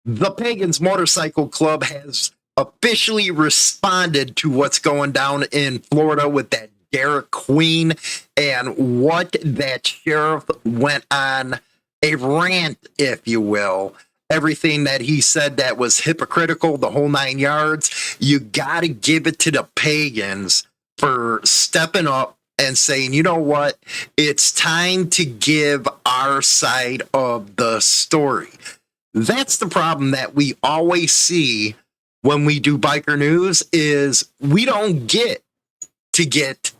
The Pagans Motorcycle Club has officially responded to what's going down in Florida with that Derek Queen and what that sheriff went on a rant, if you will. Everything that he said that was hypocritical, the whole 9 yards. You got to give it to the Pagans for stepping up and saying, you know what? It's time to give our side of the story. That's the problem that we always see when we do biker news is we don't get to get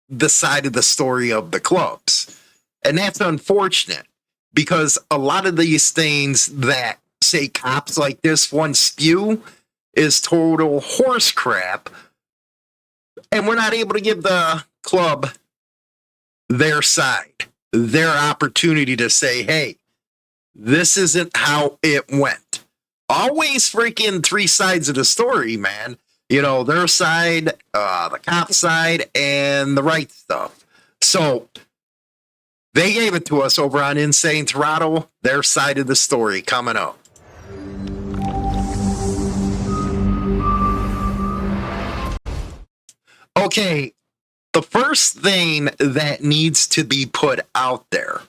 the side of the story of the clubs. And that's unfortunate because a lot of these things that say cops like this one spew is total horse crap. And we're not able to give the club their side, their opportunity to say, hey, this isn't how it went. Always freaking three sides of the story, man. You know, their side, the cop side, and the right stuff. So they gave it to us over on Insane Throttle, their side of the story coming up. Okay, the first thing that needs to be put out there,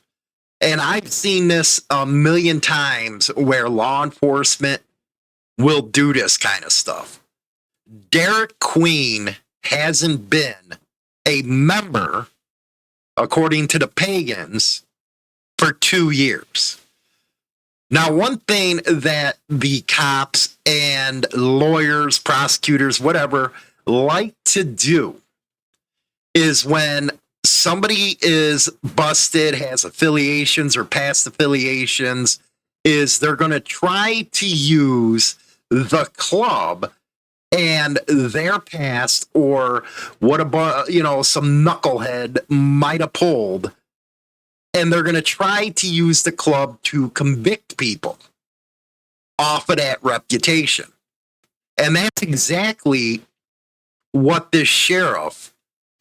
and I've seen this a million times where law enforcement will do this kind of stuff. Derek Queen hasn't been a member, according to the Pagans, for 2 years. Now, one thing that the cops and lawyers, prosecutors, whatever, like to do is when somebody is busted, has affiliations or past affiliations, is they're going to try to use the club and their past or what about, some knucklehead might have pulled. And they're going to try to use the club to convict people off of that reputation. And that's exactly what this sheriff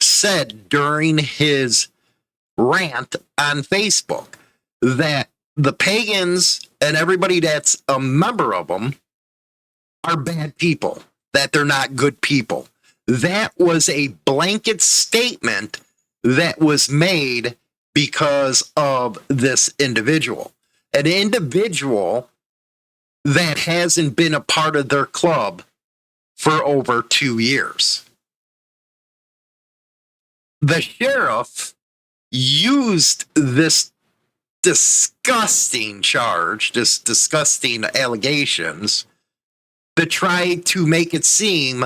said during his rant on Facebook, that the Pagans and everybody that's a member of them are bad people, that they're not good people. That was a blanket statement that was made because of this individual. An individual that hasn't been a part of their club for over 2 years. The sheriff used this disgusting charge, this disgusting allegations, to try to make it seem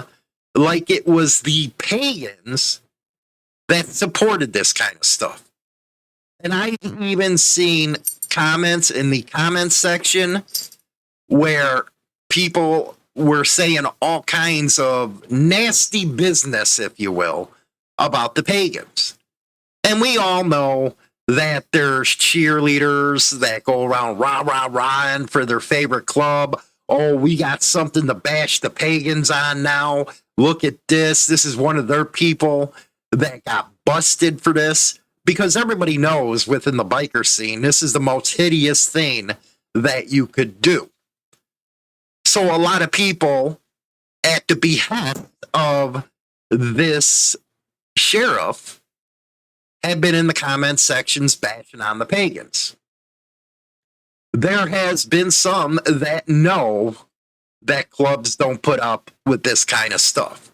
like it was the Pagans that supported this kind of stuff. And I've even seen comments in the comment section where people were saying all kinds of nasty business, if you will, about the Pagans. And we all know that there's cheerleaders that go around rah-rah-rahing for their favorite club. Oh, we got something to bash the Pagans on now. Look at this. This is one of their people that got busted for this. Because everybody knows within the biker scene, this is the most hideous thing that you could do. So a lot of people at the behest of this sheriff have been in the comment sections bashing on the Pagans. There has been some that know that clubs don't put up with this kind of stuff.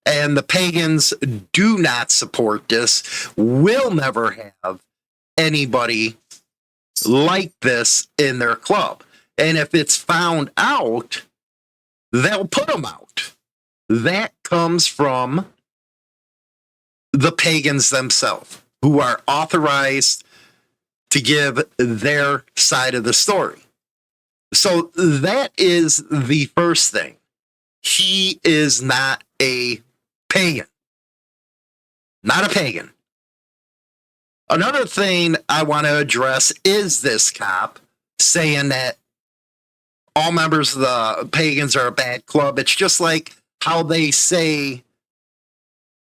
And the Pagans do not support this, will never have anybody like this in their club. And if it's found out, they'll put them out. That comes from the Pagans themselves, who are authorized to give their side of the story. So that is the first thing. He is not a Pagan. Not a Pagan. Another thing I want to address is this cop saying that all members of the Pagans are a bad club. It's just like how they say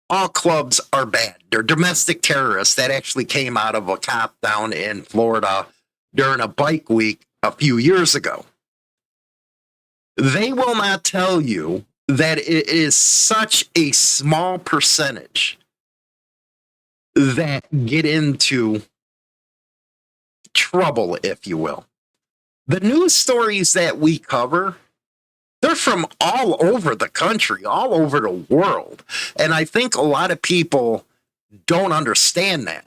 all clubs are bad. They're domestic terrorists. That actually came out of a cop down in Florida during a bike week a few years ago. They will not tell you that it is such a small percentage that get into trouble, if you will. The news stories that we cover, they're from all over the country, all over the world. And I think a lot of people don't understand that.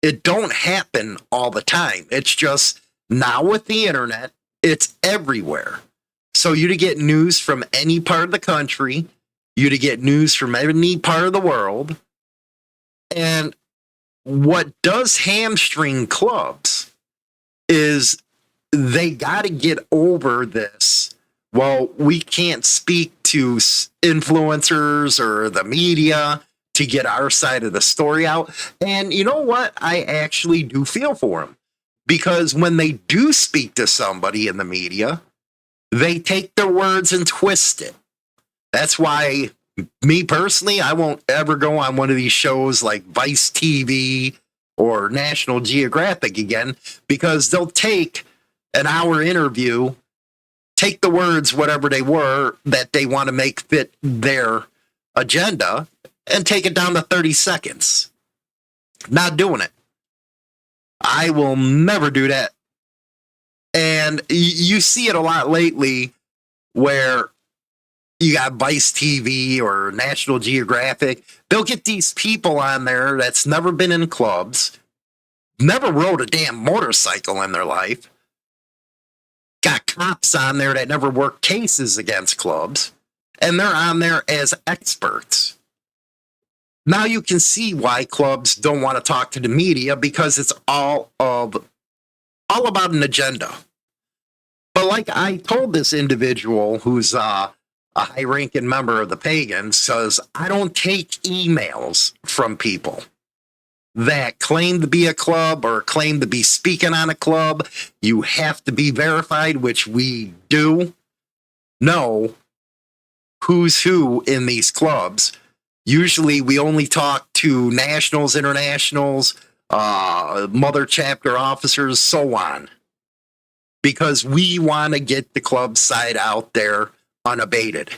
It don't happen all the time. It's just now with the internet, it's everywhere. So you to get news from any part of the country, you to get news from any part of the world. And what does hamstring clubs is they got to get over this. Well, we can't speak to influencers or the media to get our side of the story out. And you know what? I actually do feel for them, because when they do speak to somebody in the media, they take their words and twist it. That's why, me personally, I won't ever go on one of these shows like Vice TV or National Geographic again, because they'll take an hour interview, take the words, whatever they were, that they want to make fit their agenda, and take it down to 30 seconds. Not doing it. I will never do that. And you see it a lot lately where you got Vice TV or National Geographic. They'll get these people on there that's never been in clubs, never rode a damn motorcycle in their life, got cops on there that never worked cases against clubs, and they're on there as experts. Now you can see why clubs don't want to talk to the media, because it's all about an agenda. But like I told this individual who's a high-ranking member of the Pagans, says, I don't take emails from people that claim to be a club or claim to be speaking on a club. You have to be verified, which we do know who's who in these clubs. Usually we only talk to nationals, internationals, mother chapter officers, so on, because we want to get the club side out there unabated.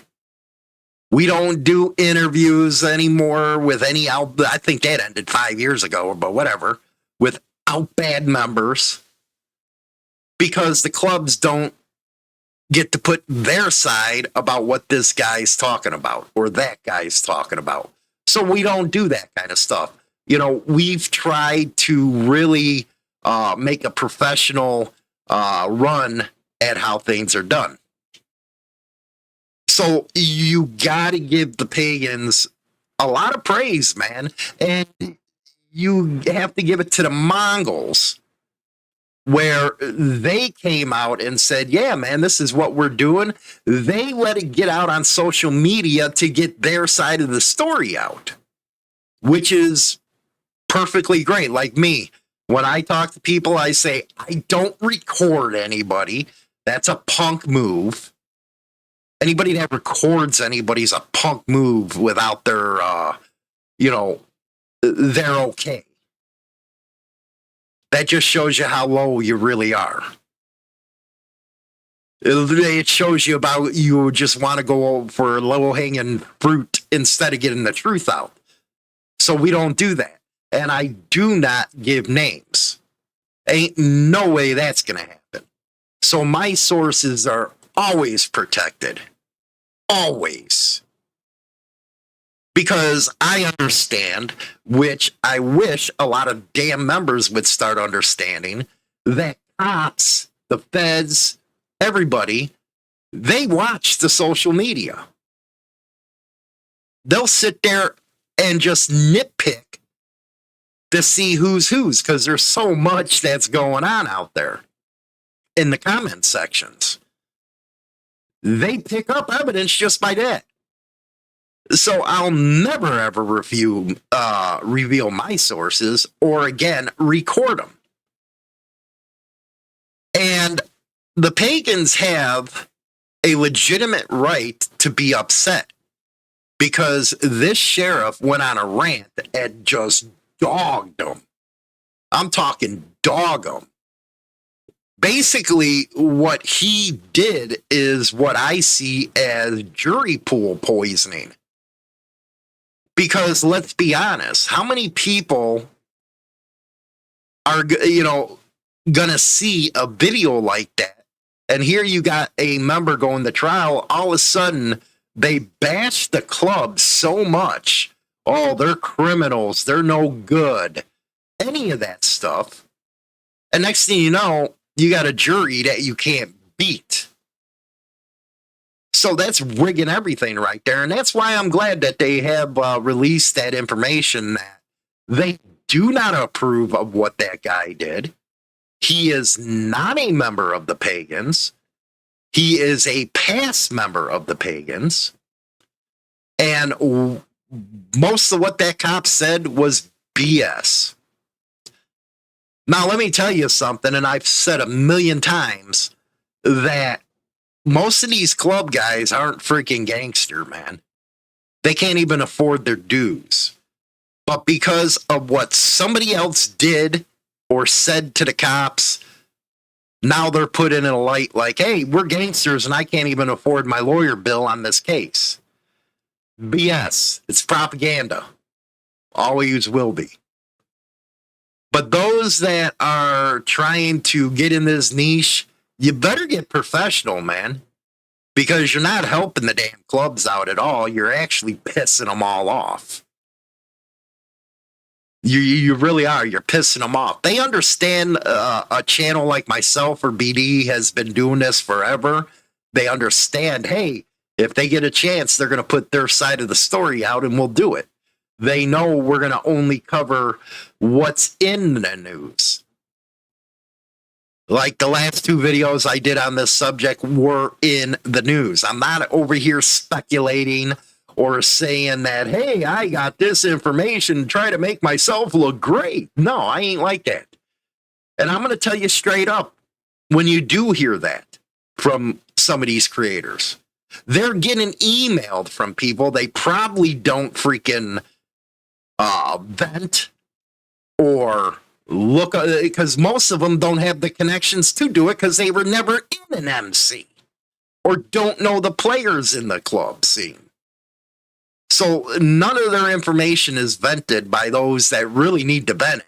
We don't do interviews anymore with any out. I think that ended 5 years ago, but whatever, without bad members, because the clubs don't get to put their side about what this guy's talking about or that guy's talking about. So we don't do that kind of stuff. You know, we've tried to really make a professional run at how things are done. So you got to give the Pagans a lot of praise, man. And you have to give it to the Mongols, where they came out and said, yeah, man, this is what we're doing. They let it get out on social media to get their side of the story out, which is perfectly great. Like me, when I talk to people, I say, I don't record anybody. That's a punk move. Anybody that records anybody's a punk move without their, they're okay. That just shows you how low you really are. It shows you about you just want to go for low-hanging fruit instead of getting the truth out. So we don't do that. And I do not give names. Ain't no way that's going to happen. So my sources are always protected. Always. Because I understand, which I wish a lot of damn members would start understanding, that cops, the feds, everybody, they watch the social media. They'll sit there and just nitpick to see who's because there's so much that's going on out there in the comment sections. They pick up evidence just by that. So I'll never, ever reveal my sources or, again, record them. And the Pagans have a legitimate right to be upset, because this sheriff went on a rant and just dogged them. I'm talking dog them. basically what he did is what I see as jury pool poisoning. Because let's be honest, how many people are, gonna see a video like that? And here you got a member going to trial. All of a sudden, they bash the club so much. Oh, they're criminals. They're no good. Any of that stuff. And next thing you know, you got a jury that you can't beat. So that's rigging everything right there. And that's why I'm glad that they have released that information that they do not approve of what that guy did. He is not a member of the Pagans. He is a past member of the Pagans. And most of what that cop said was BS. Now, let me tell you something, and I've said a million times that most of these club guys aren't freaking gangster, man. They can't even afford their dues. But because of what somebody else did or said to the cops, now they're put in a light like, hey, we're gangsters and I can't even afford my lawyer bill on this case. BS. It's propaganda. Always will be. But those that are trying to get in this niche, you better get professional, man, because you're not helping the damn clubs out at all. You're actually pissing them all off. You really are. You're pissing them off. They understand a channel like myself or BD has been doing this forever. They understand, hey, if they get a chance, they're going to put their side of the story out and we'll do it. They know we're going to only cover what's in the news. Like the last two videos I did on this subject were in the news. I'm not over here speculating or saying that, hey, I got this information to try to make myself look great. No, I ain't like that. And I'm going to tell you straight up, when you do hear that from some of these creators, they're getting emailed from people they probably don't freaking vent or look, because most of them don't have the connections to do it because they were never in an MC or don't know the players in the club scene. So none of their information is vented by those that really need to vent it.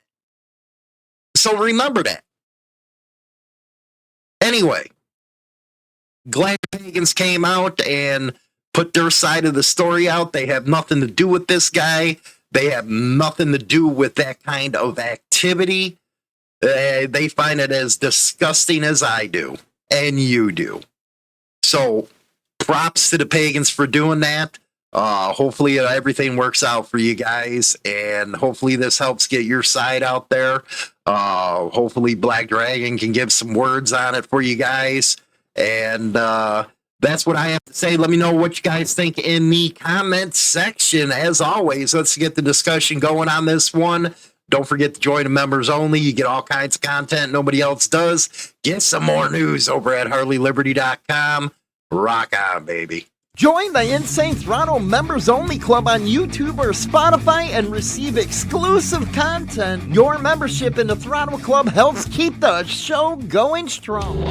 So remember that. Anyway, glad Pagans came out and put their side of the story out. They have nothing to do with this guy. They have nothing to do with that kind of activity. They find it as disgusting as I do, and you do. So props to the Pagans for doing that. Hopefully everything works out for you guys, and hopefully this helps get your side out there. Hopefully Black Dragon can give some words on it for you guys. And that's what I have to say. Let me know what you guys think in the comments section. As always, let's get the discussion going on this one. Don't forget to join the members only. You get all kinds of content nobody else does. Get some more news over at HarleyLiberty.com. Rock on, baby. Join the Insane Throttle Members Only Club on YouTube or Spotify and receive exclusive content. Your membership in the Throttle Club helps keep the show going strong.